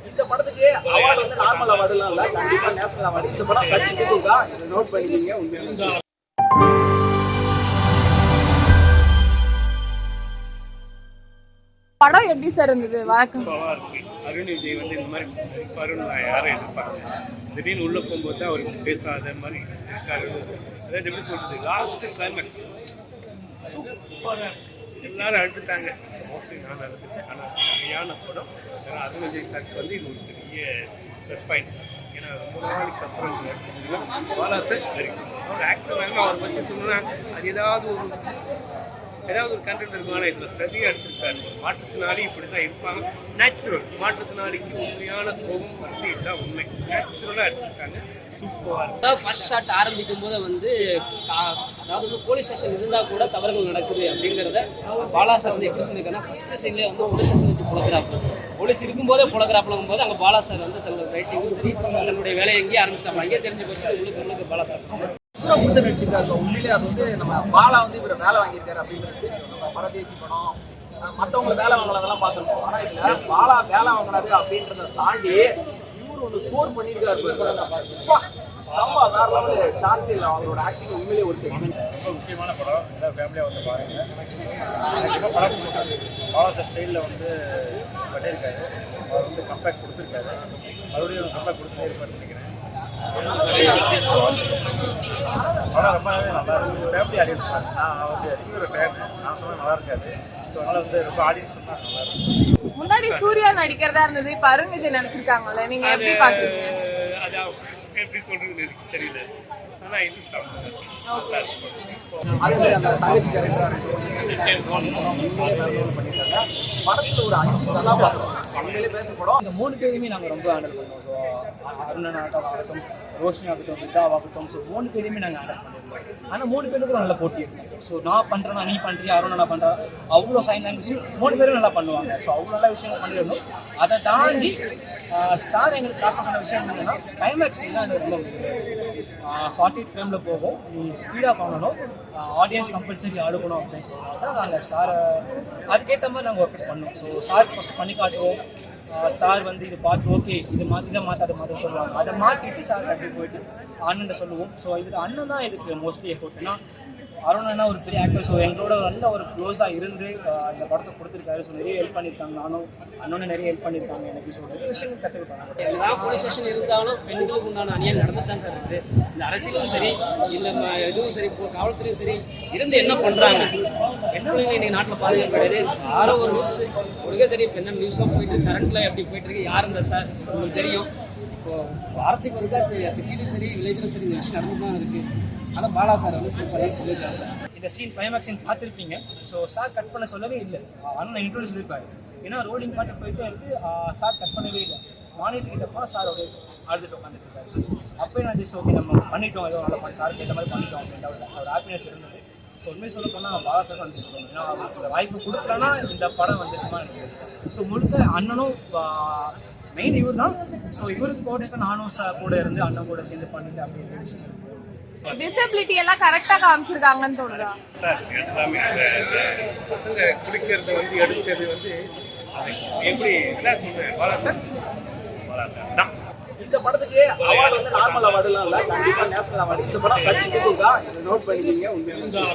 இந்த படத்துக்கு அவார்டு வந்து நார்மல் அவார்டுலாம் இல்ல, கண்டிப்பா நேஷனல் அவார்டு. இந்த படம் கட்டி கொடுக்கா, இதை நோட் பண்ணிக்கிங்க. உண்மையிலே படம் எப்படி சார் இருந்தது? வணக்கம். அருண் விஜய் வந்து இந்த மாதிரி வரும்னு நான் யாரும் எதிர்பார்க்கல. திடீர்னு உள்ளே போகும்போது தான் அவருக்கு பேசாத மாதிரி இருக்காரு. அதாவது எப்படி சொல்கிறது, லாஸ்ட்டு கிளைமேக்ஸ் சூப்பராக எல்லாரும் அழுதுட்டாங்க. மோஸ்ட்லி நான் அழுதுட்டேன். ஆனால் சரியான படம். ஏன்னா அருண் விஜய் சாருக்கு வந்து இது ஒரு பெரிய ப்ளஸ் பாயிண்ட். ஏன்னா ரொம்ப நாளைக்கு அப்புறம் பாலா சார் அவர் ஆக்டர் வேணும். அவரை பற்றி சொன்னா அது ஏதாவது ஒரு கண்டென்ட் இருக்கும். ஆனால் இதில் சரியாக எடுத்திருக்காரு. மாற்றுத்தினாலி இப்படி தான் இருப்பாங்க. நேச்சுரல் மாற்றுத்தினாலிக்கு உண்மையான கோபம் வந்து இதுதான் உண்மை. நேச்சுரலாக எடுத்திருக்காங்க. சூப்பராக ஃபர்ஸ்ட் ஷாட் ஆரம்பிக்கும் போது வந்து அதாவது வந்து போலீஸ் ஸ்டேஷன் இருந்தால் கூட தவறுகள் நடக்குது அப்படிங்கிறத பாலா சார் வந்து எப்படி சொல்லியிருக்காங்கன்னா, ஃபர்ஸ்ட் சீன்லேயே வந்து போலீஸ் ஸ்டேஷன் வச்சு புழக்கிறாப்பு. போலீஸ் இருக்கும்போதே புழக்கிறாப்புலங்கும் போது அங்கே பாலா சார் வந்து தன்னோட ரைட்டிங்கும் சரி தன்னுடைய வேலையை எங்கேயே ஆரம்பிச்சிட்டாங்க. அங்கேயே தெரிஞ்சு போச்சு உங்களுக்கு பாலா சார் கொடுத்து நடிச்சிருக்காரு. உண்மையிலே அது வந்து நம்ம பாலா வந்து இவர் வேலை வாங்கியிருக்காரு அப்படின்றது நம்ம பரதேசி படம் மற்றவங்களை வேலை வாங்கினதெல்லாம் பார்த்துருக்கோம். ஆனால் இதுல பாலா வேலை வாங்கினாரு அப்படின்றத தாண்டி இவர் ஒன்று ஸ்கோர் பண்ணியிருக்காரு. செம்ம வேற லெவலு. சான்ஸ் இல்லை. அவங்களோட ஆக்டிங் உண்மையிலே ஒரு ரொம்ப முக்கியமான படம். எல்லா ஃபேமிலியாக வந்து பாருங்க. ரொம்ப படம் பாலா சார் ஸ்டைலில் வந்து பண்ணியிருக்காரு. அவர் வந்து கம்பேக்ட் கொடுத்துருக்காரு. மறுபடியும் கம்பேக்ட் கொடுத்துட்டே இருப்பார்னு நினைக்கிறேன். படம் ரொம்பவே நல்லா இருக்குது. ஃபேமிலி ஆடியன்ஸ் தான். நான் வந்து ஒரு ஃபேன். நான் சொன்னால் நல்லா இருக்காது. ஸோ அதனால் வந்து ரொம்ப ஆடியன்ஸ் சொன்னால் நல்லா இருக்கும். முன்னாடி சூர்யா நடிக்கிறதா இருந்தது, இப்ப அருண் விஜய் நடிச்சிருக்காங்கல்ல, நீங்க எப்படி பாக்குறீங்க? அது எப்படி சொல்றதுன்னு எனக்கு தெரியல. ஆனால் இது நல்லா இருக்கும். அதே மாதிரி அந்த தங்கச்சி கேரக்டராக பண்ணியிருக்காங்க. படத்துல ஒரு 5 கதாபாத்திரம் உண்மையிலே பேசப்படும். இந்த 3 பேருமே நாங்கள் ரொம்ப ஹேண்டில் பண்ணுவோம். ஸோ அருணன் ஆகட்டும், ரோஷினி ஆகட்டும், வித்யாவாகட்டும், ஸோ 3 பேருமே நாங்கள் ஹேண்டில் பண்ணியிருக்கோம். ஆனால் 3 பேருக்கும் நல்ல போட்டி இருக்கும். ஸோ நான் பண்ணுறேன்னா நீ பண்ணுறியா, அருணன் நான் பண்ணுறேன், அவ்வளோ சைன் லாங்குவேஜ் 3 பேரும் நல்லா பண்ணுவாங்க. ஸோ அவ்வளோ நல்ல விஷயங்கள் பண்ணிடணும். அதை தாண்டி சார் எங்களுக்கு கிளாஸஸ் சொன்ன விஷயம் என்னன்னா, கிளைமேக்ஸ் தான் எனக்கு ரொம்ப முக்கியம். 48 ஃப்ரேமில் போகும், நீ ஸ்பீடாக பண்ணணும், ஆடியன்ஸ் கம்பல்சரி ஆடுக்கணும் அப்படின்னு சொல்லிட்டு நாங்கள் சாரை அதுக்கேற்ற மாதிரி நாங்கள் ஒர்க் பண்ணோம். ஸோ சார் ஃபஸ்ட்டு பண்ணி காட்டுவோம். சார் வந்து இது பார்த்து ஓகே இதை மாற்றாத மாதிரி சொல்லுவாங்க. அதை மாற்றிட்டு சார் அப்படி போயிட்டு அண்ணன் சொல்லுவோம். ஸோ இதுக்கு அண்ணன் தான் இதுக்கு மோஸ்ட்லி எஃபோர்ட். ஏன்னா அருணன்னா ஒரு பெரிய ஆக்டர். ஸோ எங்களோட நல்ல ஒரு க்ளோஸாக இருந்து இந்த படத்தை கொடுத்துருக்காரு. ஸோ நிறைய ஹெல்ப் பண்ணியிருக்காங்க. நானும் அண்ணனும் நிறைய ஹெல்ப் பண்ணியிருக்காங்க எனக்கு. ஸோ நிறைய விஷயங்கள் கற்றுக்கிட்டாங்க. எல்லா போலீஸ் ஸ்டேஷன் இருந்தாலும் பெண்களுக்கு உண்டான அநியாயம் நடந்துட்டு தான் சார் இருக்குது. இந்த அரசியலும் சரி இல்லை இதுவும் சரி காவல்துறையும் சரி இருந்து என்ன பண்ணுறாங்க. பெண்களுக்கு இன்னைக்கு நாட்டில் பாதுகாப்பு கிடையாது. யாரோ ஒரு நியூஸ் உங்களுக்கே தெரியும். இப்போ என்ன நியூஸ்லாம் போயிட்டு கரண்ட்டில் எப்படி போயிட்டு இருக்கு, யார் இருந்தா சார் உங்களுக்கு தெரியும். இப்போ வாரத்துக்கு ஒருக்கா சிட்டிலும் சரி வில்லேஜிலும் சரி இந்த விஷயம் நடந்து தான் இருக்குது. ஆனால் பாலா சார் வந்து சூப்பராக சொல்லியிருக்காங்க. இந்த சீன் கிளைமேக்ஸ் சீன் பார்த்துருப்பீங்க. ஸோ சார் கட் பண்ண சொல்லவே இல்லை. அண்ணன் இன்ட்ரோடியூஸ் சொல்லியிருப்பாரு. ஏன்னா ரோலிங் பாட்டு போயிட்டே இருக்கு. சார் கட் பண்ணவே இல்லை. மானிட்டர் கிட்டப்பா சார் அப்படியே அழுதுட்டு உட்காந்துட்டு இருக்காரு. ஸோ அப்போ நான் ஜஸ்ட் ஓகே நம்ம பண்ணிட்டோம், ஏதோ நல்லா பண்ணி சாருக்கு ஏற்ற மாதிரி பண்ணிட்டோம் அப்படின்ற ஒரு ஹாப்பினஸ் இருந்தது. ஸோ உண்மையை சொல்ல போனால் பாலா சார் வந்து சொல்லணும். ஏன்னா அவருக்கு வாய்ப்பு கொடுக்கலன்னா இந்த படம் வந்துருக்குமா எனக்கு. ஸோ முழுக்க அண்ணனும் மெயின் இவர் தான். ஸோ இவருக்கு போட்டு நானும் கூட இருந்து அண்ணன் கூட சேர்ந்து பண்ணிட்டு அப்படின்ற விஷயம். டிசபிலிட்டி எல்லாம் கரெக்டா காமிச்சிருக்காங்கன்னு தோணுதா? எல்லாமே பசங்க குடிக்கிறது வந்து எடுக்கிறது வந்து எப்படி என்ன சொல்றேன். பாலா சார் தான். இந்த படத்துக்கு அவார்டு வந்து நார்மல் அவார்டுலாம் இல்ல, கண்டிப்பா நேஷனல் அவார்டு. இந்த படம் கட்டி கொடுக்கா, இதை நோட் பண்ணிக்கிங்க. உண்மையிலே